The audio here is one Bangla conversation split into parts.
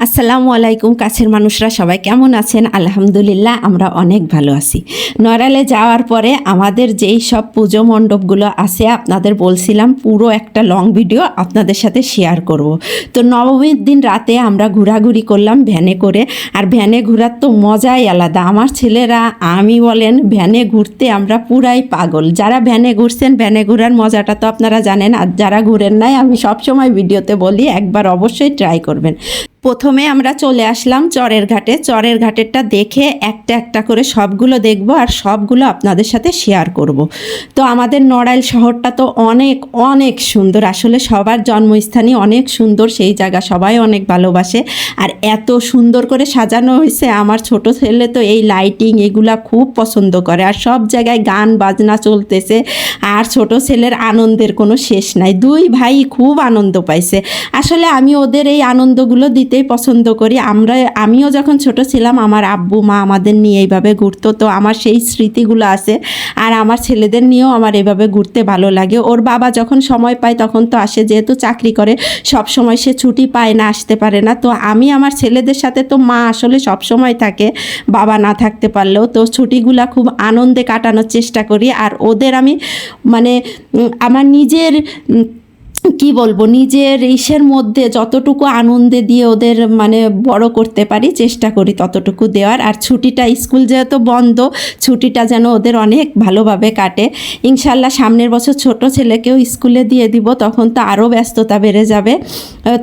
আসসালামু আলাইকুম। কাছের মানুষরা সবাই কেমন আছেন? আলহামদুলিল্লাহ আমরা অনেক ভালো আছি। নড়াইলে যাওয়ার পরে আমাদের যেই সব পুজো মণ্ডপগুলো আছে আপনাদের বলছিলাম পুরো একটা লং ভিডিও আপনাদের সাথে শেয়ার করব। তো নবমীর দিন রাতে আমরা ঘোরাঘুরি করলাম ভ্যানে করে। আর ভ্যানে ঘোরার তো মজাই আলাদা। আমার ছেলেরা আমি বলেন ভ্যানে ঘুরতে আমরা পুরাই পাগল। যারা ভ্যানে ঘুরছেন ভ্যানে ঘোরার মজাটা তো আপনারা জানেন, আর যারা ঘুরেন নাই আমি সবসময় ভিডিওতে বলি একবার অবশ্যই ট্রাই করবেন। প্রথমে আমরা চলে আসলাম চরের ঘাটে। চরের ঘাটেরটা দেখে একটা একটা করে সবগুলো দেখব আর সবগুলো আপনাদের সাথে শেয়ার করব। তো আমাদের নড়াইল শহরটা তো অনেক অনেক সুন্দর, আসলে সবার জন্মস্থানই অনেক সুন্দর, সেই জায়গা সবাই অনেক ভালোবাসে। আর এত সুন্দর করে সাজানো হয়েছে, আমার ছোট ছেলে তো এই লাইটিং এগুলা খুব পছন্দ করে। আর সব জায়গায় গান বাজনা চলতেছে, আর ছোট ছেলের আনন্দের কোনো শেষ নাই। দুই ভাই খুব আনন্দ পাইছে। আসলে আমি ওদের এই আনন্দগুলো দিতেই পছন্দ করি। আমিও যখন ছোট ছিলাম আমার আব্বু মা আমাদের নিয়ে এইভাবে ঘুরতো, তো আমার সেই স্মৃতিগুলো আছে। আর আমার ছেলেদের নিয়েও আমার এভাবে ঘুরতে ভালো লাগে। ওর বাবা যখন সময় পায় তখন তো আসে, যেহেতু চাকরি করে সব সময় সে ছুটি পায় না, আসতে পারে না। তো আমি আমার ছেলেদের সাথে, তো মা আসলে সব সময় থাকে বাবা না থাকতে পারলেও, তো ছুটিগুলা খুব আনন্দে কাটানোর চেষ্টা করি। আর ওদের আমি মানে আমার নিজের কি বলবো, নিজের ইসের মধ্যে যতটুকু আনন্দে দিয়ে ওদের মানে বড় করতে পারি চেষ্টা করি ততটুকু দেওয়ার। আর ছুটিটা স্কুল যেহেতু বন্ধ, ছুটিটা যেন ওদের অনেক ভালোভাবে কাটে। ইনশাল্লাহ সামনের বছর ছোট ছেলেকেও স্কুলে দিয়ে দিব, তখন তো আরও ব্যস্ততা বেড়ে যাবে।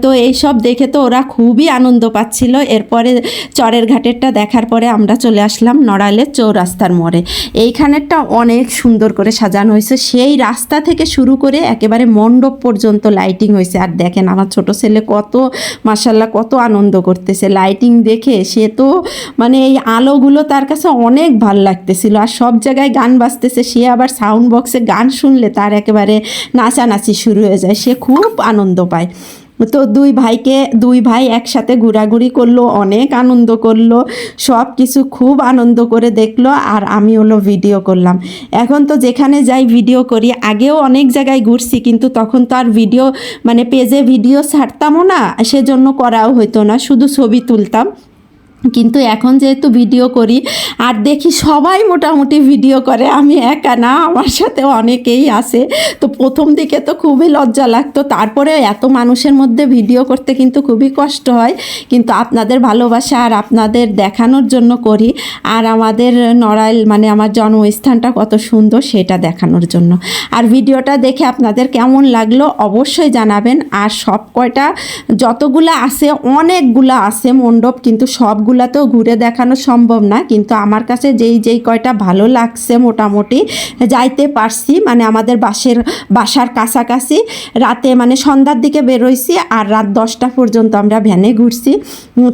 তো এইসব দেখে তো ওরা খুবই আনন্দ পাচ্ছিল। এরপরে চরের ঘাটেরটা দেখার পরে আমরা চলে আসলাম নড়াইলের চৌরাস্তার মোড়ে। এইখানেরটা অনেক সুন্দর করে সাজানো হয়েছে, সেই রাস্তা থেকে শুরু করে একেবারে মণ্ডপ পর্যন্ত লাইটিং হয়েছে। আর দেখেন আমার ছোট ছেলে কত মাশাল্লাহ কত আনন্দ করতেছে লাইটিং দেখে। সে তো মানে এই আলোগুলো তার কাছে অনেক ভাল লাগতেছিল। আর সব জায়গায় গান বাজতেছে, সে আবার সাউন্ড বক্সে গান শুনলে তার একেবারে নাচানাচি শুরু হয়ে যায়, সে খুব আনন্দ পায়। তো দুই ভাই একসাথে ঘোরাঘুরি করলো, অনেক আনন্দ করলো, সব কিছু খুব আনন্দ করে দেখলো। আর আমি হলো ভিডিও করলাম। এখন তো যেখানে যাই ভিডিও করি, আগেও অনেক জায়গায় ঘুরছি, কিন্তু তখন তো আর ভিডিও মানে পেজে ভিডিও ছাড়তামও না, সেজন্য করাও হতো না, শুধু ছবি তুলতাম। কিন্তু এখন যেহেতু ভিডিও করি আর দেখি সবাই মোটামুটি ভিডিও করে, আমি একা না, আমার সাথে অনেকেই আছে। তো প্রথম দিকে তো খুবই লজ্জা লাগতো, তারপরে এত মানুষের মধ্যে ভিডিও করতে কিন্তু খুবই কষ্ট হয়। কিন্তু আপনাদের ভালোবাসা আর আপনাদের দেখানোর জন্য করি। আর আমাদের নড়াইল মানে আমার জন্মস্থানটা কত সুন্দর সেটা দেখানোর জন্য। আর ভিডিওটা দেখে আপনাদের কেমন লাগলো অবশ্যই জানাবেন। আর সব কয়টা যতগুলা আছে, অনেকগুলা আছে মণ্ডপ, কিন্তু সবগুলা তো ঘুরে দেখানো সম্ভব না। কিন্তু আমার কাছে যেই কয়টা ভালো লাগছে মোটামুটি যাইতে পারছি, মানে আমাদের বাসার কাছাকাছি রাতে মানে সন্ধ্যার দিকে বেরোইছি আর রাত 10টা পর্যন্ত আমরা ভ্যানে ঘুরছি।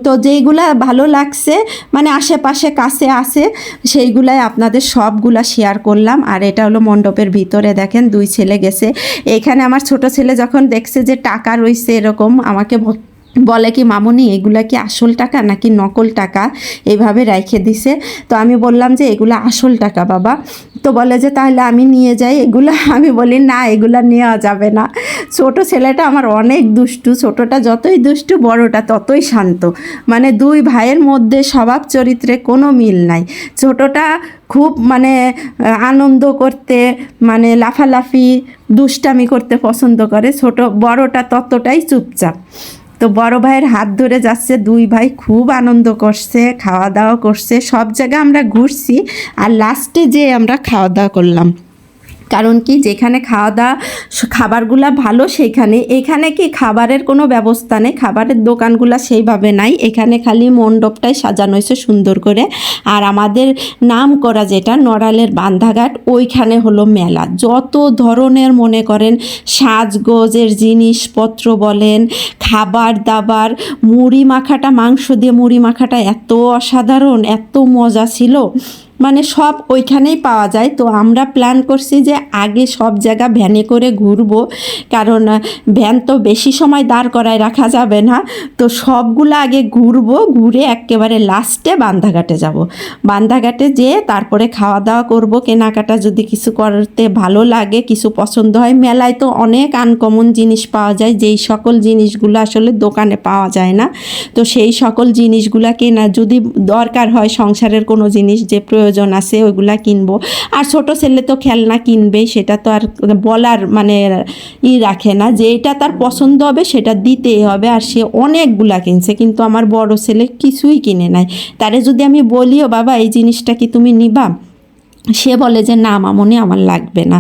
তো যেইগুলা ভালো লাগছে মানে আশেপাশে কাছে আছে সেইগুলাই আপনাদের সবগুলা শেয়ার করলাম। আর এটা হলো মণ্ডপের ভিতরে, দেখেন দুই ছেলে গেছে। এখানে আমার ছোট ছেলে যখন দেখছে যে টাকা রয়েছে এরকম, আমাকে বলে কি মামুনি এগুলা কি আসল টাকা নাকি নকল টাকা, এইভাবে রেখে দিছে। তো আমি বললাম যে এগুলা আসল টাকা বাবা। তো বলে যে তাহলে আমি নিয়ে যাই এগুলা। আমি বলি না, এগুলা নেওয়া যাবে না। ছোট ছেলেটা আমার অনেক দুষ্টু, ছোটটা যতই দুষ্টু বড়টা ততই শান্ত। মানে দুই ভাইয়ের মধ্যে স্বভাব চরিত্রে কোনো মিল নাই। ছোটটা খুব মানে আনন্দ করতে, মানে লাফালাফি দুষ্টামি করতে পছন্দ করে, বড়টা ততটাই চুপচাপ। তো বড় ভাইয়ের হাত ধরে যাচ্ছে, দুই ভাই খুব আনন্দ করছে, খাওয়া দাওয়া করছে, সব জায়গায় আমরা ঘুরছি। আর লাস্টে যে আমরা খাওয়া দাওয়া করলাম, কারণ কি যেখানে খাবারগুলা ভালো এখানে কি খাবারের কোনো ব্যবস্থা নেই, খাবারের দোকানগুলা সেইভাবে নাই। এখানে খালি মণ্ডপটাই সাজানো হয়েছে সুন্দর করে। আর আমাদের নাম করা যেটা নড়াইলের বান্ধাঘাট, ওইখানে হলো মেলা, যত ধরনের মনে করেন সাজগোজের জিনিসপত্র বলেন, খাবার দাবার, মাংস দিয়ে মুড়ি মাখাটা এত অসাধারণ, এত মজা ছিল। মানে সব ওইখানেই পাওয়া যায়। তো আমরা প্ল্যান করছি যে আগে সব জায়গা ভ্যানে করে ঘুরবো, কারণ ভ্যান তো বেশি সময় দাঁড় করায় রাখা যাবে না। তো সবগুলো আগে ঘুরবো, ঘুরে একেবারে লাস্টে বান্ধাঘাটে যাব। বান্ধাঘাটে যেয়ে তারপরে খাওয়া দাওয়া করব, কেনাকাটা যদি কিছু করতে ভালো লাগে, কিছু পছন্দ হয়। মেলায় তো অনেক আনকমন জিনিস পাওয়া যায়, যেই সকল জিনিসগুলো আসলে দোকানে পাওয়া যায় না। তো সেই সকল জিনিসগুলা কেনা, যদি দরকার হয় সংসারের কোনো জিনিস যে প্রয়োজন আছে ওইগুলা কিনবো। আর ছোট ছেলে তো খেলনা কিনবেই, সেটা তো আর বলার মানে রাখে না, যে এটা তার পছন্দ হবে সেটা দিতেই হবে। আর সে অনেকগুলা কিনছে, কিন্তু আমার বড় ছেলে কিছুই কিনে নাই। তারে যদি আমি বলিও বাবা এই জিনিসটা কি তুমি নিবা, সে বলে যে না মামনি আমার লাগবে না।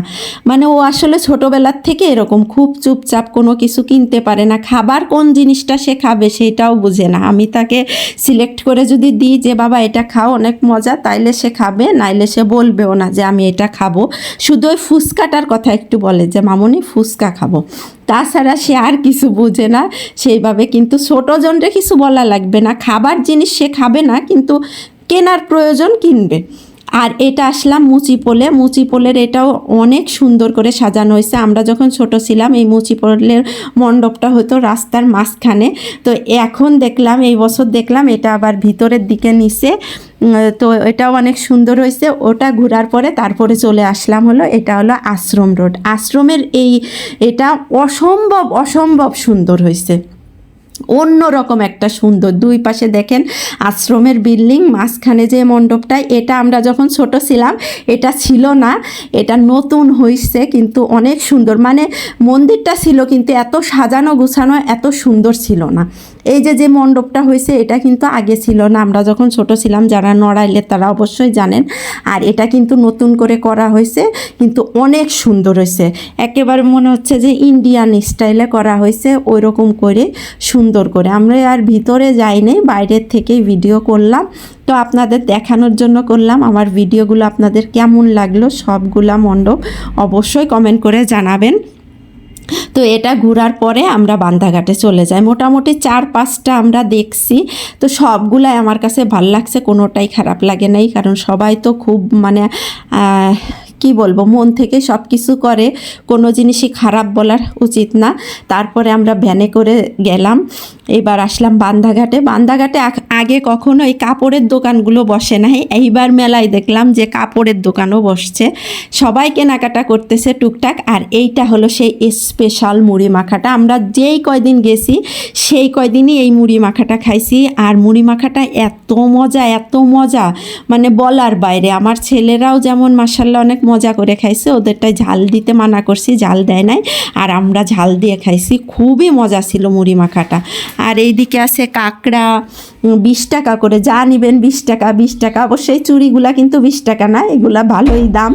মানে ও আসলে ছোটোবেলার থেকে এরকম, খুব চুপচাপ, কোনো কিছু কিনতে পারে না। খাবার কোন জিনিসটা সে খাবে সেটাও বুঝে না। আমি তাকে সিলেক্ট করে যদি দিই যে বাবা এটা খাও অনেক মজা, তাইলে সে খাবে, নাইলে সে বলবেও না যে আমি এটা খাবো। শুধু ওই ফুচকাটার কথা একটু বলে যে মামনি ফুচকা খাবো, তাছাড়া সে আর কিছু বুঝে না সেইভাবে। কিন্তু ছোটো জনরে কিছু বলা লাগবে না, খাবার জিনিস সে খাবে না, কিন্তু কেনার প্রয়োজন কিনবে। আর এটা আসলাম মুচিপোলের এটাও অনেক সুন্দর করে সাজানো হয়েছে। আমরা যখন ছোট ছিলাম এই মুচিপোলের মণ্ডপটা হতো রাস্তার মাঝখানে। তো এখন দেখলাম, এই বছর দেখলাম এটা আবার ভিতরের দিকে নিচে। তো এটাও অনেক সুন্দর হয়েছে। ওটা ঘোরার পরে তারপরে চলে আসলাম হলো, এটা হলো আশ্রম রোড। আশ্রমের এটা অসম্ভব সুন্দর হয়েছে, অন্য রকম একটা সুন্দর। দুই পাশে দেখেন আশ্রমের বিল্ডিং, মাঝখানে যে মণ্ডপটা, এটা আমরা যখন ছোট ছিলাম এটা ছিল না, এটা নতুন হয়েছে, কিন্তু অনেক সুন্দর। মানে মন্দিরটা ছিল কিন্তু এত সাজানো গুছানো এত সুন্দর ছিল না। এই যে মণ্ডপটা হয়েছে এটা কিন্তু আগে ছিল না, আমরা যখন ছোট ছিলাম, যারা নড়াইলে তারা অবশ্যই জানেন। আর এটা কিন্তু নতুন করে করা হয়েছে, কিন্তু অনেক সুন্দর হয়েছে। একেবারে মনে হচ্ছে যে ইন্ডিয়ান স্টাইলে করা হয়েছে, ওই রকম করে সুন্দর করে। আমরা আর ভিতরে যাইনি, বাইরের থেকেই ভিডিও করলাম। তো আপনাদের দেখানোর জন্য করলাম। আমার ভিডিওগুলো আপনাদের কেমন লাগলো সবগুলা মণ্ডপ অবশ্যই কমেন্ট করে জানাবেন। তো এটা ঘোরার পরে আমরা বান্ধাঘাটে চলে যাই। মোটামুটি 4-5টা আমরা দেখছি, তো সবগুলাই আমার কাছে ভাল লাগছে, কোনোটাই খারাপ লাগে নাই। কারণ সবাই তো খুব মানে কি বলবো, মন থেকে সব কিছু করে, কোনো জিনিসই খারাপ বলার উচিত না। তারপরে আমরা ভ্যানে করে গেলাম, এবার আসলাম বান্ধাঘাটে আগে কখনো এই কাপড়ের দোকানগুলো বসে নাই, এইবার মেলায় দেখলাম যে কাপড়ের দোকানও বসছে, সবাই কেনাকাটা করতেছে টুকটাক। আর এইটা হলো সেই স্পেশাল মুড়ি মাখাটা। আমরা যেই কয়দিন গেছি সেই কয়দিনই এই মুড়ি মাখাটা খাইছি। আর মুড়ি মাখাটা এত মজা মানে বলার বাইরে। আমার ছেলেরাও যেমন মাশাআল্লাহ অনেক মজা করে খাইছে, ওদেরটাই ঝাল দিতে মানা করছি, ঝাল দেয় নাই, আর আমরা ঝাল দিয়ে খাইছি। খুবই মজা ছিল মুড়ি মাখাটা। আর এইদিকে আছে কাঁকড়া, 20 টাকা করে, যা নিবেন 20 টাকা। অবশ্যই চুড়িগুলা কিন্তু 20 টাকা না, এগুলা ভালোই দাম।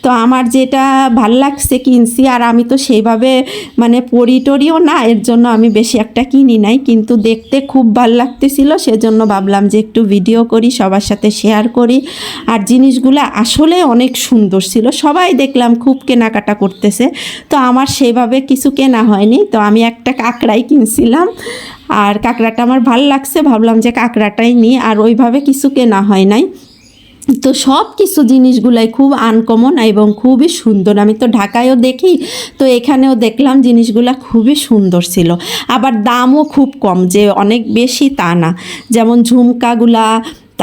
তো আমার যেটা ভাল লাগছে কিনছি। আর আমি তো সেইভাবে মানে পরিটরিও না, এর জন্য আমি বেশি একটা কিনি নাই, কিন্তু দেখতে খুব ভাল লাগতেছিল, সেজন্য ভাবলাম যে একটু ভিডিও করি, সবার সাথে শেয়ার করি। আর জিনিসগুলো আসলে অনেক সুন্দর ছিল, সবাই দেখলাম খুব কেনাকাটা করতেছে। তো আমার সেইভাবে কিছু কেনা হয়নি, তো আমি একটা কাঁকড়াই কিনছিলাম। আর কাঁকড়াটা আমার ভাল লাগছে, ভাবলাম যে কাঁকড়াটাই নিই, আর ওইভাবে কিছু কেনা হয় নাই। তো সব কিছু জিনিসগুলাই খুব আনকমন এবং খুবই সুন্দর। আমি তো ঢাকায়ও দেখি, তো এখানেও দেখলাম জিনিসগুলা খুবই সুন্দর ছিল। আবার দামও খুব কম, যে অনেক বেশি তা না। যেমন ঝুমকাগুলা,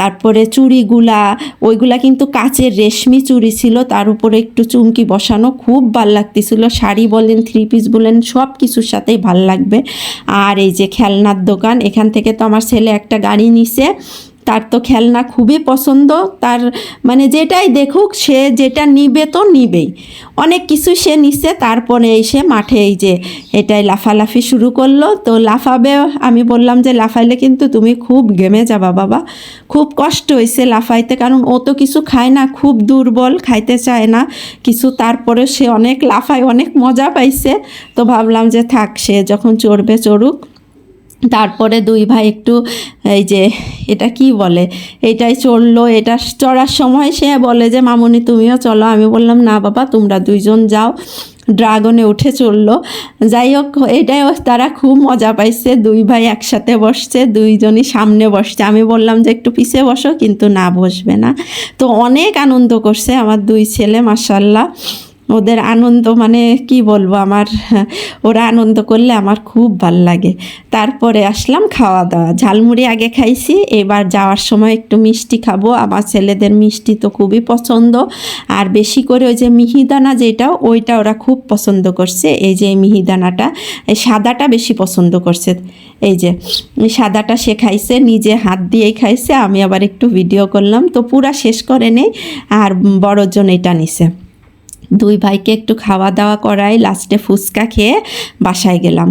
তারপরে চুড়িগুলা, ওইগুলা কিন্তু কাচের রেশমি চুড়ি ছিল, তার উপরে একটু চুমকি বসানো, খুব ভাল লাগতেছিল। শাড়ি বলেন, 3 পিস বলেন, সব কিছুর সাথেই ভাল লাগবে। আর এই যে খেলনার দোকান, এখান থেকে তো আমার ছেলে একটা গাড়ি নিছে, তার তো খেলনা খুবই পছন্দ। তার মানে যেটাই দেখুক সে যেটা নিবে তো নিবেই, অনেক কিছু সে নিচ্ছে। তারপরে এসে মাঠে এই যে এটাই লাফালাফি শুরু করলো। তো লাফাবে, আমি বললাম যে লাফাইলে কিন্তু তুমি খুব ঘেমে যাবা বাবা, খুব কষ্ট হয়েছে লাফাইতে, কারণ ও তো কিছু খায় না, খুব দুর্বল, খাইতে চায় না কিছু। তারপরে সে অনেক লাফায়, অনেক মজা পাইছে। তো ভাবলাম যে থাক, সে যখন চড়বে চড়ুক। তারপরে 2 ভাই একটু এই যে এটা কি বলে, এটাই চড়লো। এটা চড়ার সময় সে বলে যে মামুনি তুমিও চলো। আমি বললাম না বাবা, তোমরা 2জন যাও, ড্রাগনে উঠে চললো। যাই হোক, এটাই তারা খুব মজা পাইছে। দুই ভাই একসাথে বসছে, দুইজনই সামনে বসছে। আমি বললাম যে একটু পিছে বসো, কিন্তু না, বসবে না। তো অনেক আনন্দ করছে আমার দুই ছেলে, মাশাআল্লাহ। ওদের আনন্দ মানে কি বলবো, ওরা আনন্দ করলে আমার খুব ভাল লাগে। তারপরে আসলাম খাওয়া দাওয়া। ঝালমুড়ি আগে খাইছি, এবার যাওয়ার সময় একটু মিষ্টি খাবো। আমার ছেলেদের মিষ্টি তো খুবই পছন্দ, আর বেশি করে ওই যে মিহিদানা যেটা, ওইটা ওরা খুব পছন্দ করছে। এই যে এই মিহিদানাটা, এই সাদাটা বেশি পছন্দ করছে। এই যে এই সাদাটা সে খাইছে, নিজে হাত দিয়েই খাইছে। আমি আবার একটু ভিডিও করলাম, তো পুরা শেষ করে নেই। আর বড়জন এটা নিছে। দুই ভাইকে একটু খাওয়া দাওয়া করাই, লাস্টে ফুচকা খেয়ে বাসায় গেলাম।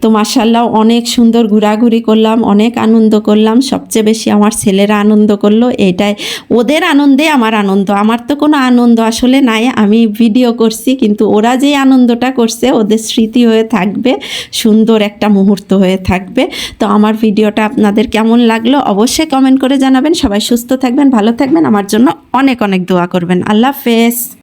তো মাশাআল্লাহ অনেক সুন্দর ঘোরাঘুরি করলাম, অনেক আনন্দ করলাম। সবচেয়ে বেশি আমার ছেলেরা আনন্দ করলো, এটাই ওদের আনন্দে আমার আনন্দ। আমার তো কোনো আনন্দ আসলে নাই, আমি ভিডিও করছি, কিন্তু ওরা যে আনন্দটা করছে ওদের স্মৃতি হয়ে থাকবে, সুন্দর একটা মুহূর্ত হয়ে থাকবে। তো আমার ভিডিওটা আপনাদের কেমন লাগলো অবশ্যই কমেন্ট করে জানাবেন। সবাই সুস্থ থাকবেন, ভালো থাকবেন, আমার জন্য অনেক অনেক দোয়া করবেন। আল্লাহ হাফেজ।